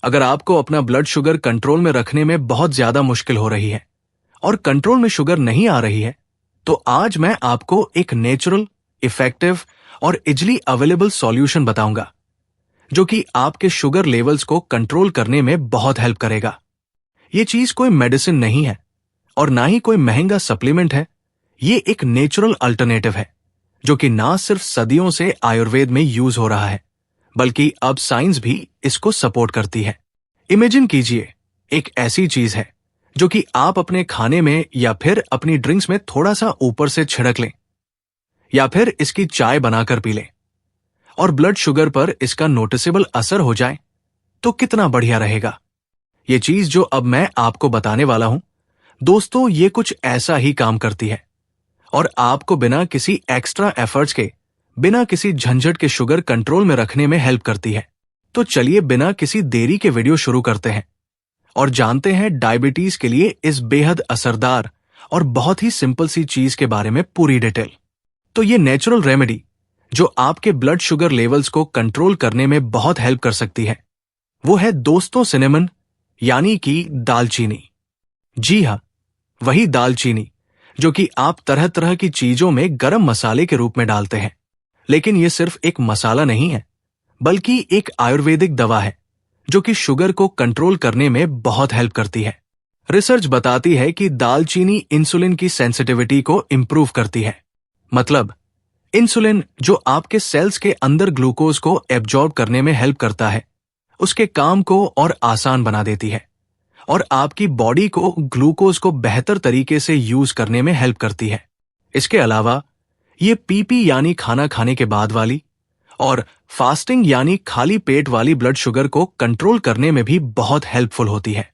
अगर आपको अपना ब्लड शुगर कंट्रोल में रखने में बहुत ज्यादा मुश्किल हो रही है और कंट्रोल में शुगर नहीं आ रही है, तो आज मैं आपको एक नेचुरल, इफेक्टिव और इजिली अवेलेबल सॉल्यूशन बताऊंगा जो कि आपके शुगर लेवल्स को कंट्रोल करने में बहुत हेल्प करेगा। ये चीज कोई मेडिसिन नहीं है और ना ही कोई महंगा सप्लीमेंट है। ये एक नेचुरल अल्टरनेटिव है जो कि ना सिर्फ सदियों से आयुर्वेद में यूज हो रहा है, बल्कि अब साइंस भी इसको सपोर्ट करती है। इमेजिन कीजिए, एक ऐसी चीज है जो कि आप अपने खाने में या फिर अपनी ड्रिंक्स में थोड़ा सा ऊपर से छिड़क लें या फिर इसकी चाय बनाकर पी लें और ब्लड शुगर पर इसका नोटिसेबल असर हो जाए तो कितना बढ़िया रहेगा। ये चीज जो अब मैं आपको बताने वाला हूं, दोस्तों, ये कुछ ऐसा ही काम करती है और आपको बिना किसी एक्स्ट्रा एफर्ट्स के, बिना किसी झंझट के शुगर कंट्रोल में रखने में हेल्प करती है। तो चलिए बिना किसी देरी के वीडियो शुरू करते हैं और जानते हैं डायबिटीज के लिए इस बेहद असरदार और बहुत ही सिंपल सी चीज के बारे में पूरी डिटेल। तो ये नेचुरल रेमेडी जो आपके ब्लड शुगर लेवल्स को कंट्रोल करने में बहुत हेल्प कर सकती है, वो है दोस्तों सिनेमन, यानी कि दालचीनी। जी हां, वही दालचीनी जो कि आप तरह तरह की चीजों में गरम मसाले के रूप में डालते हैं। लेकिन ये सिर्फ एक मसाला नहीं है, बल्कि एक आयुर्वेदिक दवा है जो कि शुगर को कंट्रोल करने में बहुत हेल्प करती है। रिसर्च बताती है कि दालचीनी इंसुलिन की सेंसिटिविटी को इंप्रूव करती है। मतलब इंसुलिन जो आपके सेल्स के अंदर ग्लूकोज को एब्जॉर्ब करने में हेल्प करता है, उसके काम को और आसान बना देती है और आपकी बॉडी को ग्लूकोज को बेहतर तरीके से यूज करने में हेल्प करती है। इसके अलावा ये पीपी यानी खाना खाने के बाद वाली और फास्टिंग यानी खाली पेट वाली ब्लड शुगर को कंट्रोल करने में भी बहुत हेल्पफुल होती है।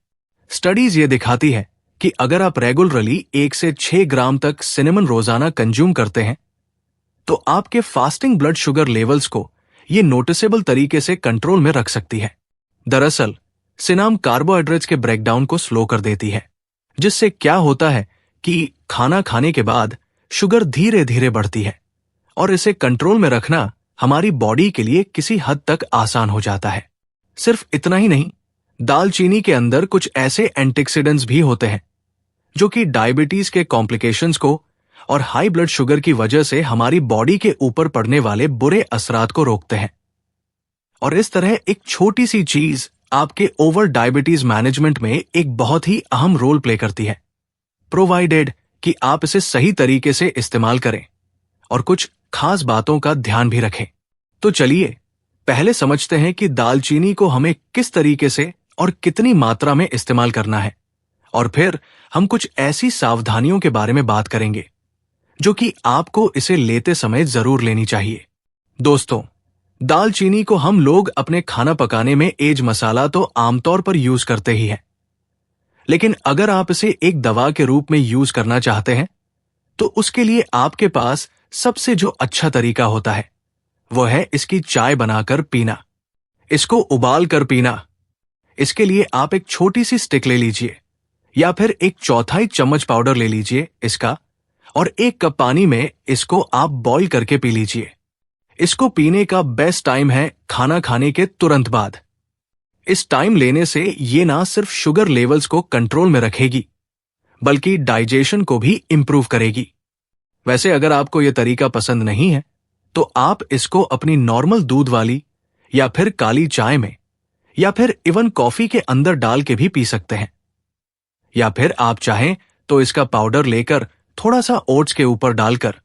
स्टडीज ये दिखाती है कि अगर आप रेगुलरली 1 से 6 ग्राम तक सिनेमन रोजाना कंज्यूम करते हैं तो आपके फास्टिंग ब्लड शुगर लेवल्स को ये नोटिसेबल तरीके से कंट्रोल में रख सकती है। दरअसल सिनाम कार्बोहाइड्रेट्स के ब्रेकडाउन को स्लो कर देती है, जिससे क्या होता है कि खाना खाने के बाद शुगर धीरे धीरे बढ़ती है और इसे कंट्रोल में रखना हमारी बॉडी के लिए किसी हद तक आसान हो जाता है। सिर्फ इतना ही नहीं, दालचीनी के अंदर कुछ ऐसे एंटीऑक्सीडेंट्स भी होते हैं जो कि डायबिटीज के कॉम्प्लिकेशंस को और हाई ब्लड शुगर की वजह से हमारी बॉडी के ऊपर पड़ने वाले बुरे असरात को रोकते हैं। और इस तरह एक छोटी सी चीज आपके ओवर डायबिटीज मैनेजमेंट में एक बहुत ही अहम रोल प्ले करती है, प्रोवाइडेड कि आप इसे सही तरीके से इस्तेमाल करें और कुछ खास बातों का ध्यान भी रखें। तो चलिए पहले समझते हैं कि दालचीनी को हमें किस तरीके से और कितनी मात्रा में इस्तेमाल करना है, और फिर हम कुछ ऐसी सावधानियों के बारे में बात करेंगे जो कि आपको इसे लेते समय जरूर लेनी चाहिए। दोस्तों, दालचीनी को हम लोग अपने खाना पकाने में एज मसाला तो आमतौर पर यूज करते ही हैं, लेकिन अगर आप इसे एक दवा के रूप में यूज करना चाहते हैं तो उसके लिए आपके पास सबसे जो अच्छा तरीका होता है वो है इसकी चाय बनाकर पीना, इसको उबाल कर पीना। इसके लिए आप एक छोटी सी स्टिक ले लीजिए या फिर 1/4 चम्मच पाउडर ले लीजिए इसका, और 1 कप पानी में इसको आप बॉईल करके पी लीजिए। इसको पीने का बेस्ट टाइम है खाना खाने के तुरंत बाद। इस टाइम लेने से ये ना सिर्फ शुगर लेवल्स को कंट्रोल में रखेगी, बल्कि डाइजेशन को भी इंप्रूव करेगी। वैसे अगर आपको यह तरीका पसंद नहीं है तो आप इसको अपनी नॉर्मल दूध वाली या फिर काली चाय में या फिर इवन कॉफी के अंदर डाल के भी पी सकते हैं, या फिर आप चाहें तो इसका पाउडर लेकर थोड़ा सा ओट्स के ऊपर डालकर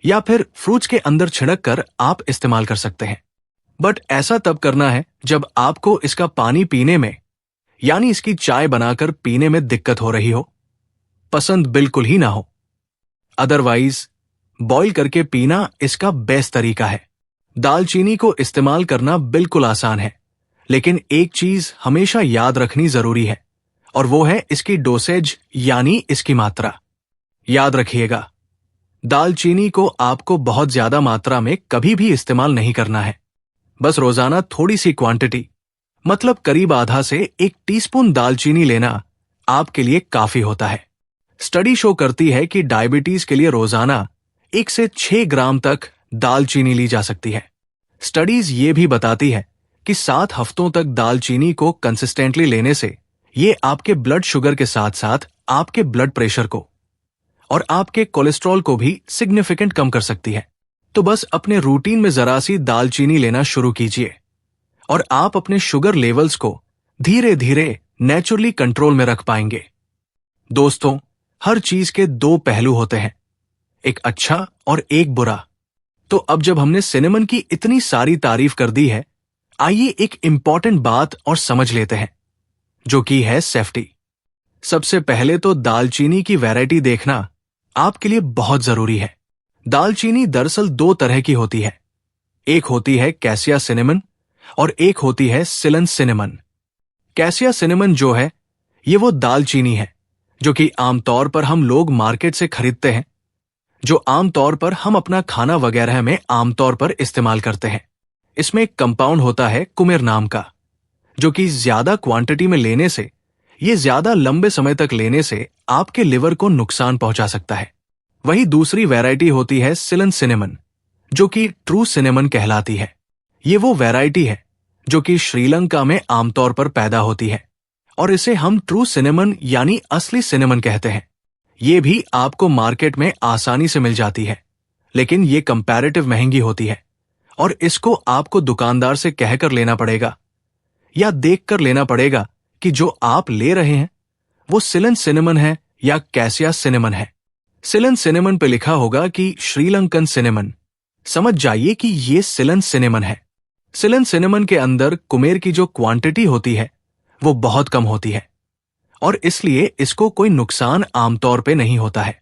या फिर फ्रूट्स के अंदर छिड़क कर आप इस्तेमाल कर सकते हैं। बट ऐसा तब करना है जब आपको इसका पानी पीने में, यानी इसकी चाय बनाकर पीने में दिक्कत हो रही हो, पसंद बिल्कुल ही ना हो। अदरवाइज बॉईल करके पीना इसका बेस्ट तरीका है। दालचीनी को इस्तेमाल करना बिल्कुल आसान है, लेकिन एक चीज हमेशा याद रखनी जरूरी है और वो है इसकी डोसेज, यानी इसकी मात्रा। याद रखिएगा, दालचीनी को आपको बहुत ज्यादा मात्रा में कभी भी इस्तेमाल नहीं करना है। बस रोजाना थोड़ी सी क्वांटिटी, मतलब करीब आधा से 1 टीस्पून दालचीनी लेना आपके लिए काफी होता है। स्टडी शो करती है कि डायबिटीज के लिए रोजाना 1 से 6 ग्राम तक दालचीनी ली जा सकती है। स्टडीज ये भी बताती है कि 7 हफ्तों तक दालचीनी को कंसिस्टेंटली लेने से ये आपके ब्लड शुगर के साथ साथ आपके ब्लड प्रेशर को और आपके कोलेस्ट्रॉल को भी सिग्निफिकेंट कम कर सकती है। तो बस अपने रूटीन में जरा सी दालचीनी लेना शुरू कीजिए और आप अपने शुगर लेवल्स को धीरे धीरे नेचुरली कंट्रोल में रख पाएंगे। दोस्तों, हर चीज के 2 पहलू होते हैं, एक अच्छा और एक बुरा। तो अब जब हमने सिनेमन की इतनी सारी तारीफ कर दी है, आइए एक इंपॉर्टेंट बात और समझ लेते हैं, जो कि है सेफ्टी। सबसे पहले तो दालचीनी की वैरायटी देखना आपके लिए बहुत जरूरी है। दालचीनी दरअसल 2 तरह की होती है, एक होती है कैसिया सिनेमन और एक होती है सिलन सिनेमन। कैसिया सिनेमन जो है, ये वो दालचीनी है जो कि आमतौर पर हम लोग मार्केट से खरीदते हैं, जो आमतौर पर हम अपना खाना वगैरह में आमतौर पर इस्तेमाल करते हैं। इसमें एक कंपाउंड होता है कुमेर नाम का, जो कि ज्यादा क्वांटिटी में लेने से, ये ज्यादा लंबे समय तक लेने से आपके लिवर को नुकसान पहुंचा सकता है। वही दूसरी वैरायटी होती है सिलन सिनेमन, जो कि ट्रू सिनेमन कहलाती है। ये वो वैरायटी है जो कि श्रीलंका में आमतौर पर पैदा होती है और इसे हम ट्रू सिनेमन यानी असली सिनेमन कहते हैं। ये भी आपको मार्केट में आसानी से मिल जाती है, लेकिन ये कंपैरेटिव महंगी होती है और इसको आपको दुकानदार से कहकर लेना पड़ेगा या देखकर लेना पड़ेगा कि जो आप ले रहे हैं वो सिलन सिनेमन है या कैसिया सिनेमन है। सिलन सिनेमन पे लिखा होगा कि श्रीलंकन सिनेमन, समझ जाइए कि ये सिलन सिनेमन है। सिलन सिनेमन के अंदर कुमेर की जो क्वांटिटी होती है वो बहुत कम होती है और इसलिए इसको कोई नुकसान आमतौर पे नहीं होता है।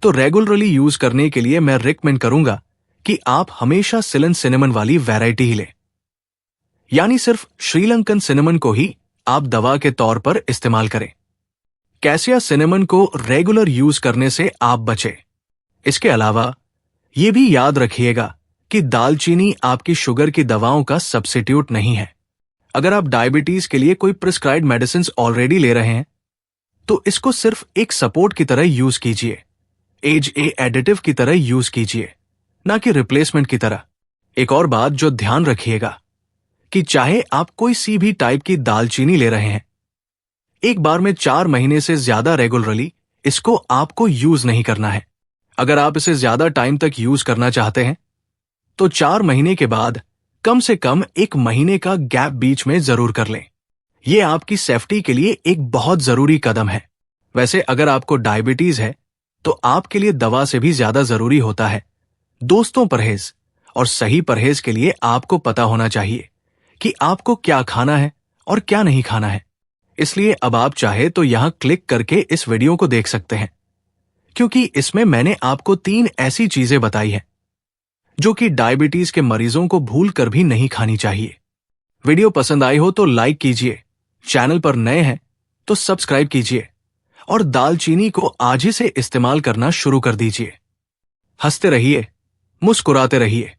तो रेगुलरली यूज करने के लिए मैं रिकमेंड करूंगा कि आप हमेशा सिलन सिनेमन वाली वैरायटी ही लें, यानी सिर्फ श्रीलंकन सिनेमन को ही आप दवा के तौर पर इस्तेमाल करें। कैसिया सिनेमन को रेगुलर यूज करने से आप बचें। इसके अलावा यह भी याद रखिएगा कि दालचीनी आपकी शुगर की दवाओं का सब्स्टिट्यूट नहीं है। अगर आप डायबिटीज के लिए कोई प्रिस्क्राइब्ड मेडिसिन ऑलरेडी ले रहे हैं तो इसको सिर्फ एक सपोर्ट की तरह यूज कीजिए, एज ए एडिटिव की तरह यूज कीजिए, ना कि रिप्लेसमेंट की तरह। एक और बात जो ध्यान रखिएगा कि चाहे आप कोई सी भी टाइप की दालचीनी ले रहे हैं, एक बार में 4 महीने से ज्यादा रेगुलरली इसको आपको यूज नहीं करना है। अगर आप इसे ज्यादा टाइम तक यूज करना चाहते हैं तो 4 महीने के बाद कम से कम 1 महीने का गैप बीच में जरूर कर लें। यह आपकी सेफ्टी के लिए एक बहुत जरूरी कदम है। वैसे अगर आपको डायबिटीज है तो आपके लिए दवा से भी ज्यादा जरूरी होता है दोस्तों परहेज, और सही परहेज के लिए आपको पता होना चाहिए कि आपको क्या खाना है और क्या नहीं खाना है। इसलिए अब आप चाहे तो यहां क्लिक करके इस वीडियो को देख सकते हैं, क्योंकि इसमें मैंने आपको 3 ऐसी चीजें बताई हैं जो कि डायबिटीज के मरीजों को भूल कर भी नहीं खानी चाहिए। वीडियो पसंद आई हो तो लाइक कीजिए, चैनल पर नए हैं तो सब्सक्राइब कीजिए और दालचीनी को आज ही से इस्तेमाल करना शुरू कर दीजिए। हंसते रहिए, मुस्कुराते रहिए।